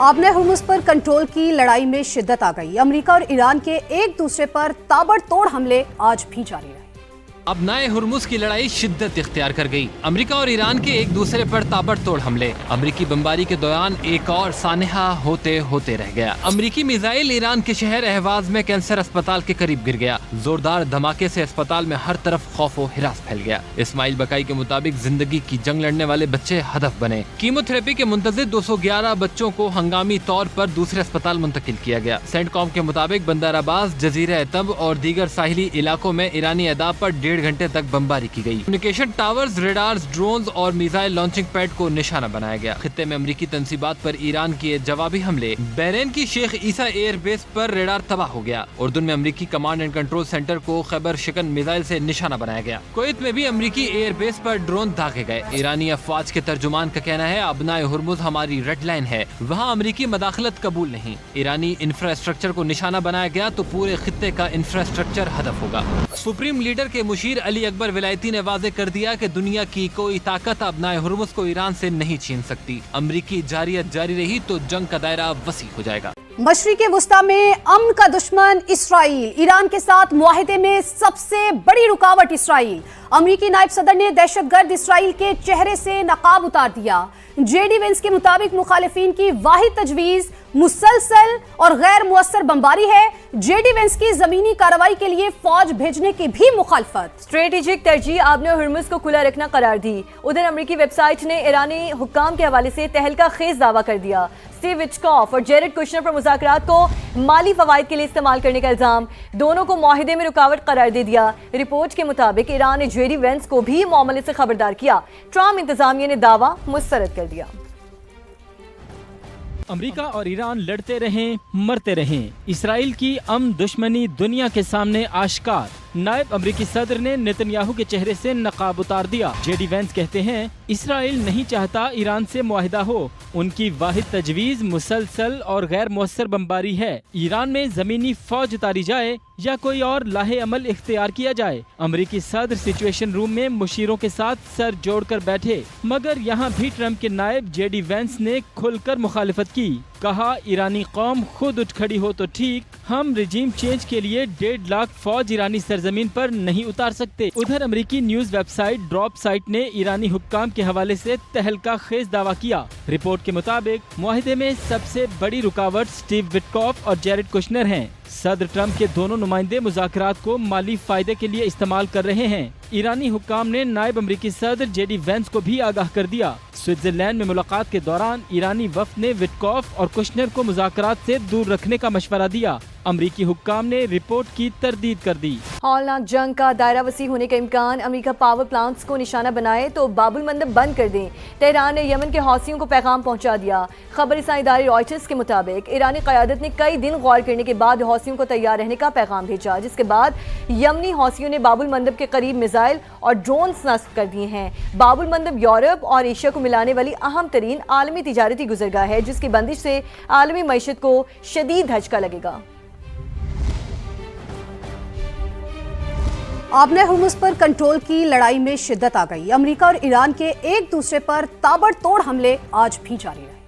आपने हुर्मुज़ पर कंट्रोल की लड़ाई में शिद्दत आ गई। अमेरिका और ईरान के एक दूसरे पर ताबड़तोड़ हमले आज भी जारी रहे। अब नए हुर्मुज़ की लड़ाई शिद्दत इख्तियार कर गई। अमेरिका और ईरान के एक दूसरे पर ताबड़तोड़ हमले। अमेरिकी बमबारी के दौरान एक और सानहा होते होते रह गया। अमेरिकी मिसाइल ईरान के शहर अहवाज में कैंसर अस्पताल के करीब गिर गया। जोरदार धमाके से अस्पताल में हर तरफ खौफ व हिरास फैल गया। इस्माइल बकाई के मुताबिक जिंदगी की जंग लड़ने वाले बच्चे हदफ बने। कीमोथेरेपी के मुंतज़िर 211 बच्चों को हंगामी तौर पर दूसरे अस्पताल मुंतकिल किया गया। सेंटकॉम के मुताबिक बंदर अब्बास, जजीरा तब और दीगर साहिली इलाकों में ईरानी अदा पर 1.5 घंटे तक बमबारी की गई। कम्युनिकेशन टावर्स, रेडार्स, ड्रोन्स और मिसाइल लॉन्चिंग पैड को निशाना बनाया गया। खित्ते में अमेरिकी तंसीबात पर ईरान किए जवाबी हमले। बहरीन की शेख ईसा एयर बेस पर रेडार तबाह हो गया। उर्दून में अमेरिकी कमांड एंड कंट्रोल सेंटर को खैबर शिकन मिसाइल से निशाना बनाया गया। कुवैत में भी अमेरिकी एयर बेस पर ड्रोन दागे गए। ईरानी अफवाज के तर्जुमान का कहना है अबनाए हुर्मुज़ हमारी रेड लाइन है, वहाँ अमेरिकी मदाखलत कबूल नहीं। ईरानी इंफ्रास्ट्रक्चर को निशाना बनाया गया तो पूरे खित्ते का इंफ्रास्ट्रक्चर हदफ होगा। सुप्रीम लीडर के मुशीर अली अकबर विलायती ने वाज़ेह कर दिया कि दुनिया की कोई ताकत अबनाए हुर्मुज़ को ईरान से नहीं छीन सकती। अमरीकी जारियत जारी रही तो जंग का दायरा वसी हो जाएगा। मशरिक़े वुस्ता में अमन का दुश्मन इसराइल। ईरान के साथ मुआहिदे में सबसे बड़ी रुकावट इसराइल। अमरीकी नायब सदर ने दहशतगर्द इसराइल के चेहरे से नकाब उतार दिया। जेडी वेंस के मुताबिक मुखालिफिन की वाहिद तजवीज मुसलसल और गैर मुअस्सर बमबारी है। जेडी वेंस की जमीनी कार्रवाई के लिए फौज भेजने की भी मुखालफत। स्ट्रेटेजिक तरजीह आपने हुर्मुज़ को खुला रखना करार दी। उधर अमरीकी वेबसाइट ने ईरानी हुक्काम के हवाले से तहलका खेज दावा कर दिया। स्टीव विटकॉफ और जेरेड कुशनर पर मुज़ाकरात को माली फवाइद के लिए इस्तेमाल करने का इल्जाम। दोनों को मुआहिदे में रुकावट करार दे दिया। रिपोर्ट के मुताबिक ईरान ने जेडी वेंस को भी मामले से खबरदार किया। ट्रम्प इंतजामिया ने दावा मुस्तरद कर दिया। अमेरिका और ईरान लड़ते रहें, मरते रहें। इसराइल की अमन दुश्मनी दुनिया के सामने आश्कार। नायब अमरीकी सदर ने नेतन्याहू के चेहरे से नकाब उतार दिया। जेडी वेंस कहते हैं इसराइल नहीं चाहता ईरान से मुआहिदा हो। उनकी वाहिद तजवीज मुसलसल और गैर मुअस्सर बमबारी है। ईरान में जमीनी फौज उतारी जाए या कोई और लाहे अमल इख्तियार किया जाए। अमरीकी सदर सिचुएशन रूम में मुशीरों के साथ सर जोड़कर बैठे, मगर यहाँ भी ट्रम्प के नायब जेडी वेंस ने खुलकर मुखालिफत की। कहा ईरानी कौम खुद उठ खड़ी हो तो ठीक, हम रिजीम चेंज के लिए 1.5 लाख फौज ईरानी सरजमीन पर नहीं उतार सकते। उधर अमेरिकी न्यूज वेबसाइट ड्रॉप साइट ने ईरानी हुक्काम के हवाले से तहलका खेज दावा किया। रिपोर्ट के मुताबिक मुआहिदे में सबसे बड़ी रुकावट स्टीव विटकॉफ और जेरेड कुशनर हैं। सदर ट्रम्प के दोनों नुमाइंदे मुज़ाकरात को माली फायदे के लिए इस्तेमाल कर रहे हैं। ईरानी हुक्काम ने नायब अमरीकी सदर जेडी वेंस को भी आगाह कर दिया। स्विट्जरलैंड में मुलाकात के दौरान ईरानी वफ्द ने विटकॉफ और कुशनर को मुज़ाकरात से दूर रखने का मशवरा दिया। अमरीकी हुक्काम ने रिपोर्ट की तरदीद कर दी। हौलनाक जंग का दायरा वसी होने का इम्कान। अमेरिका पावर प्लांट्स को निशाना बनाए तो बाबुल मंदब बंद कर दें। तेहरान ने यमन के हौसियों को पैगाम पहुंचा दिया। खबर रसाई इदारे रॉयटर्स के मुताबिक ईरानी क़यादत ने कई दिन गौर करने के बाद हौसियों को तैयार रहने का पैगाम भेजा, जिसके बाद यमनी हौसियों ने बाबुल मंदब के करीब मिसाइल और ड्रोन्स नस्ब कर दिए हैं। बाबुल मंदब यूरोप और एशिया को मिलाने वाली अहम तरीन आलमी तिजारती गुजरगाह है, जिसकी बंदिश से आलमी मईशत को शदीद धचका लगेगा। आपने हुर्मुज़ पर कंट्रोल की लड़ाई में शिद्दत आ गई। अमेरिका और ईरान के एक दूसरे पर ताबड़तोड़ हमले आज भी जारी रहे।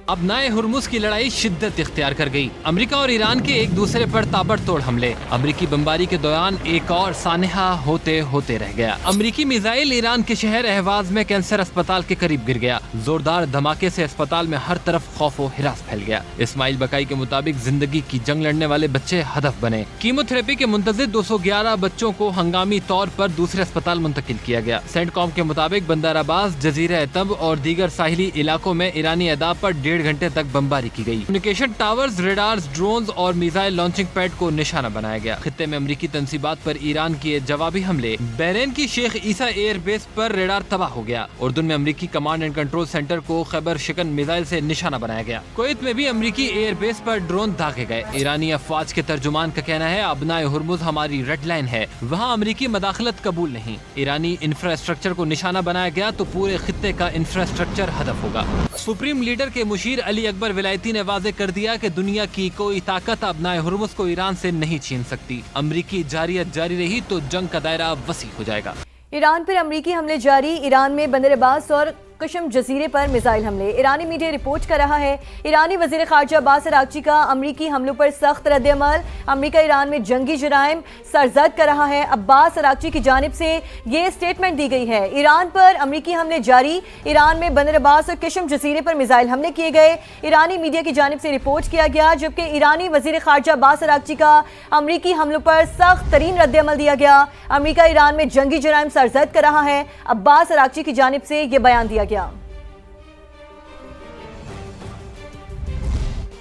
अब नए हुर्मुज़ की लड़ाई शिद्दत इख्तियार कर गई। अमेरिका और ईरान के एक दूसरे पर ताबड़तोड़ हमले। अमेरिकी बमबारी के दौरान एक और सानहा होते होते रह गया। अमेरिकी मिसाइल ईरान के शहर अहवाज में कैंसर अस्पताल के करीब गिर गया। जोरदार धमाके से अस्पताल में हर तरफ खौफ व हिरास फैल गया। इस्माइल बकाई के मुताबिक जिंदगी की जंग लड़ने वाले बच्चे हदफ बने। कीमोथेरेपी के मुंतज़िर 211 बच्चों को हंगामी तौर पर दूसरे अस्पताल मुंतकिल किया गया। सेंटकॉम के मुताबिक बंदर अब्बास, जजीरा तब और दीगर साहिली इलाकों में ईरानी अदा पर 1.5 घंटे तक बमबारी की गई। कम्युनिकेशन टावर्स, रेडार्स, ड्रोन्स और मिसाइल लॉन्चिंग पैड को निशाना बनाया गया। खित्ते में अमेरिकी तंसीबात पर ईरान किए जवाबी हमले। बहरीन की शेख ईसा एयर बेस पर रेडार तबाह हो गया। उर्दून में अमेरिकी कमांड एंड कंट्रोल सेंटर को खैबर शिकन मिसाइल से निशाना बनाया गया। कुवैत में भी अमेरिकी एयर बेस पर ड्रोन दागे गए। ईरानी अफवाज के तर्जुमान का कहना है अबनाए हुर्मुज़ हमारी रेड लाइन है, वहाँ अमेरिकी मदाखलत कबूल नहीं। ईरानी इंफ्रास्ट्रक्चर को निशाना बनाया गया तो पूरे खित्ते का इंफ्रास्ट्रक्चर हदफ होगा। सुप्रीम लीडर के मुशीर अली अकबर विलायती ने वाज़ेह कर दिया कि दुनिया की कोई ताकत अबनाए हुर्मुज़ को ईरान से नहीं छीन सकती। अमरीकी जारियत जारी रही तो जंग का दायरा वसी हो जाएगा। ईरान पर अमरीकी हमले जारी। ईरान में बंदर अब्बास और قشم جزیرے پر میزائل حملے، ایرانی میڈیا رپورٹ کر رہا ہے ایرانی وزیر خارجہ عباس اراغچی کا امریکی حملوں پر سخت رد عمل، امریکہ ایران میں جنگی جرائم سرزد کر رہا ہے۔ عباس اراغچی کی جانب سے یہ سٹیٹمنٹ دی گئی ہے۔ ایران پر امریکی حملے جاری، ایران میں بندر عباس اور قشم جزیرے پر میزائل حملے کیے گئے، ایرانی میڈیا کی جانب سے رپورٹ کیا گیا، جبکہ ایرانی وزیر خارجہ عباس اراغچی کا امریکی حملوں پر سخت ترین رد عمل دیا گیا۔ امریکہ ایران میں جنگی جرائم سرزد کر رہا ہے، عباس اراغچی کی جانب سے یہ بیان دیا گیا۔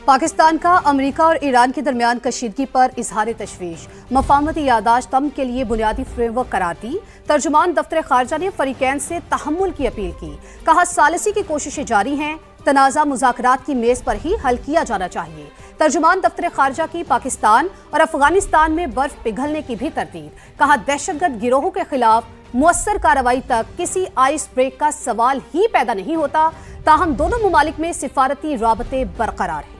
پاکستان کا امریکہ اور ایران کے درمیان کشیدگی پر اظہار تشویش، مفاہمتی یادداشت امن کے لیے بنیادی فریم ورک قرار دی۔ ترجمان دفتر خارجہ نے فریقین سے تحمل کی اپیل کی، کہا ثالثی کی کوششیں جاری ہیں، تنازع مذاکرات کی میز پر ہی حل کیا جانا چاہیے۔ ترجمان دفتر خارجہ کی پاکستان اور افغانستان میں برف پگھلنے کی بھی تردید، کہا دہشت گرد گروہوں کے خلاف مؤثر کارروائی تک کسی آئس بریک کا سوال ہی پیدا نہیں ہوتا، تاہم دونوں ممالک میں سفارتی رابطے برقرار ہیں۔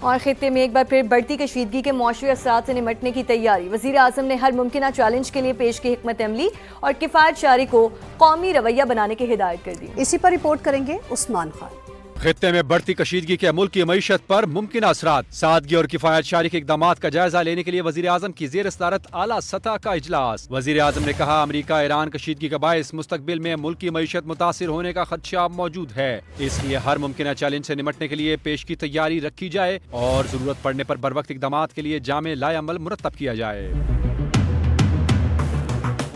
اور خطے میں ایک بار پھر بڑھتی کشیدگی کے معاشی اثرات سے نمٹنے کی تیاری، وزیر اعظم نے ہر ممکنہ چیلنج کے لیے پیش کی حکمت عملی اور کفایت شعاری کو قومی رویہ بنانے کی ہدایت کر دی۔ اسی پر رپورٹ کریں گے عثمان خان۔ خطے میں بڑھتی کشیدگی کے ملکی معیشت پر ممکنہ اثرات، سادگی اور کفایت شعاری کے اقدامات کا جائزہ لینے کے لیے وزیر اعظم کی زیر صدارت اعلیٰ سطح کا اجلاس۔ وزیر اعظم نے کہا امریکہ ایران کشیدگی کا باعث مستقبل میں ملکی معیشت متاثر ہونے کا خدشہ موجود ہے، اس لیے ہر ممکنہ چیلنج سے نمٹنے کے لیے پیش کی تیاری رکھی جائے اور ضرورت پڑنے پر بروقت اقدامات کے لیے جامع لائحہ عمل مرتب کیا جائے۔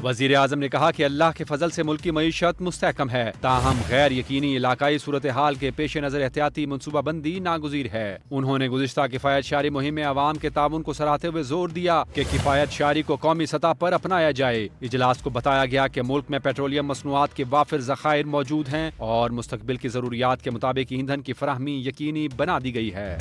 وزیر اعظم نے کہا کہ اللہ کے فضل سے ملکی معیشت مستحکم ہے، تاہم غیر یقینی علاقائی صورتحال کے پیش نظر احتیاطی منصوبہ بندی ناگزیر ہے۔ انہوں نے گزشتہ کفایت شعاری مہم میں عوام کے تعاون کو سراہتے ہوئے زور دیا کہ کفایت شعاری کو قومی سطح پر اپنایا جائے۔ اجلاس کو بتایا گیا کہ ملک میں پیٹرولیم مصنوعات کے وافر ذخائر موجود ہیں اور مستقبل کی ضروریات کے مطابق ایندھن کی فراہمی یقینی بنا دی گئی ہے۔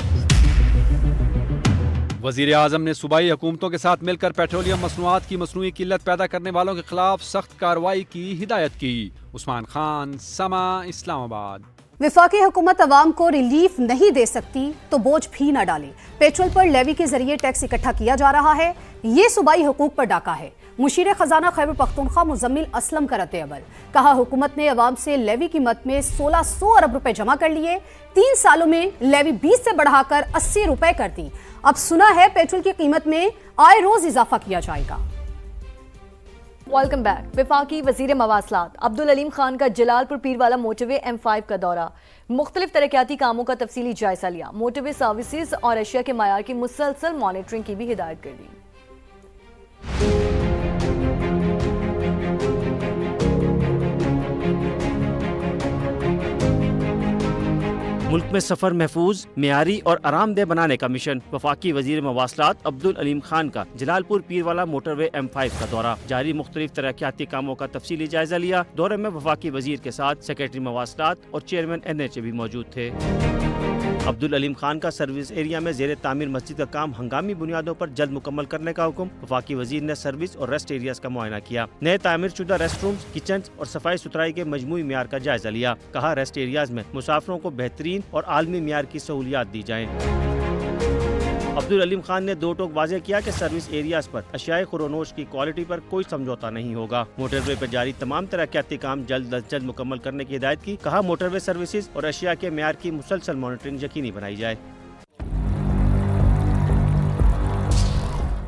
وزیر اعظم نے صوبائی حکومتوں کے ساتھ مل کر پیٹرولیم مصنوعات کی مصنوعی قلت پیدا کرنے والوں کے خلاف سخت کارروائی کی ہدایت کی۔ عثمان خان، سما، اسلام آباد۔ وفاقی حکومت عوام کو ریلیف نہیں دے سکتی تو بوجھ بھی نہ ڈالے، پیٹرول پر لیوی کے ذریعے ٹیکس اکٹھا کیا جا رہا ہے، یہ صوبائی حقوق پر ڈاکہ ہے۔ مشیر خزانہ خیبر پختونخوا مزمل اسلم کا رد عمل، کہا حکومت نے عوام سے لیوی کی مد میں 1600 ارب روپے جمع کر لیے، 3 سالوں میں لیوی 20 سے بڑھا کر 80 روپے کر دی، اب سنا ہے پیٹرول کی قیمت میں آئے روز اضافہ کیا جائے گا۔ Welcome back. وفاقی وزیر مواصلات عبدالعلیم خان کا جلال پور پیر والا موٹر وے M5 کا دورہ، مختلف ترقیاتی کاموں کا تفصیلی جائزہ لیا، موٹر وے سروسز اور اشیاء کے معیار کی مسلسل مانیٹرنگ کی بھی ہدایت کر دی۔ ملک میں سفر محفوظ، معیاری اور آرام دہ بنانے کا مشن، وفاقی وزیر مواصلات عبدالعلیم خان کا جلال پور پیر والا موٹر وے M5 کا دورہ جاری، مختلف ترقیاتی کاموں کا تفصیلی جائزہ لیا۔ دورے میں وفاقی وزیر کے ساتھ سیکریٹری مواصلات اور چیئرمین NHA بھی موجود تھے۔ عبدالعلیم خان کا سروس ایریا میں زیر تعمیر مسجد کا کام ہنگامی بنیادوں پر جلد مکمل کرنے کا حکم، وفاقی وزیر نے سروس اور ریسٹ ایریاز کا معائنہ کیا، نئے تعمیر شدہ ریسٹ رومز، کچنز اور صفائی ستھرائی کے مجموعی معیار کا جائزہ لیا، کہا ریسٹ ایریاز میں مسافروں کو بہترین اور عالمی معیار کی سہولیات دی جائیں۔ عبدالعلیم خان نے دو ٹوک واضح کیا کہ سروس ایریاز پر اشیاء خورونوش کی کوالٹی پر کوئی سمجھوتا نہیں ہوگا، موٹر وے پر جاری تمام ترقیاتی کام جلد از جلد مکمل کرنے کی ہدایت کی، کہا موٹر وے سروسز اور اشیاء کے معیار کی مسلسل مانیٹرنگ یقینی بنائی جائے۔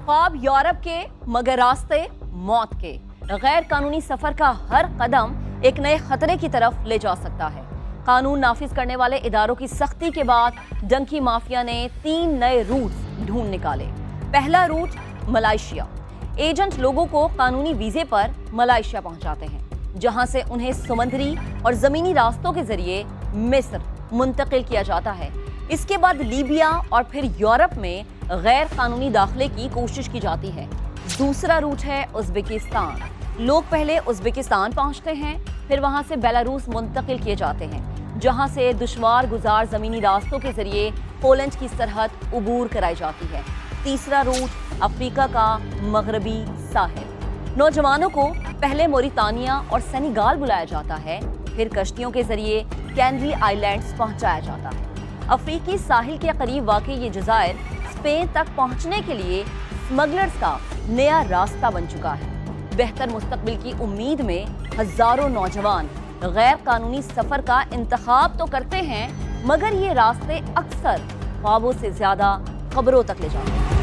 خواب یورپ کے مگر راستے موت کے، غیر قانونی سفر کا ہر قدم ایک نئے خطرے کی طرف لے جا سکتا ہے۔ قانون نافذ کرنے والے اداروں کی سختی کے بعد ڈنکی مافیا نے 3 نئے روٹ ڈھونڈ نکالے۔ پہلا روٹ ملائیشیا، ایجنٹ لوگوں کو قانونی ویزے پر ملائیشیا پہنچاتے ہیں، جہاں سے انہیں سمندری اور زمینی راستوں کے ذریعے مصر منتقل کیا جاتا ہے۔ اس کے بعد لیبیا اور پھر یورپ میں غیر قانونی داخلے کی کوشش کی جاتی ہے۔ دوسرا روٹ ہے ازبکستان، لوگ پہلے ازبکستان پہنچتے ہیں، پھر وہاں سے بیلاروس منتقل کیے جاتے ہیں، جہاں سے دشوار گزار زمینی راستوں کے ذریعے پولینڈ کی سرحد عبور کرائی جاتی ہے۔ تیسرا روٹ افریقہ کا مغربی ساحل، نوجوانوں کو پہلے موریتانیہ اور سینیگال بلایا جاتا ہے، پھر کشتیوں کے ذریعے کینری آئی لینڈز پہنچایا جاتا ہے۔ افریقی ساحل کے قریب واقع یہ جزائر اسپین تک پہنچنے کے لیے اسمگلرز کا نیا راستہ بن چکا ہے۔ بہتر مستقبل کی امید میں ہزاروں نوجوان غیر قانونی سفر کا انتخاب تو کرتے ہیں، مگر یہ راستے اکثر خوابوں سے زیادہ خبروں تک لے جاتے ہیں۔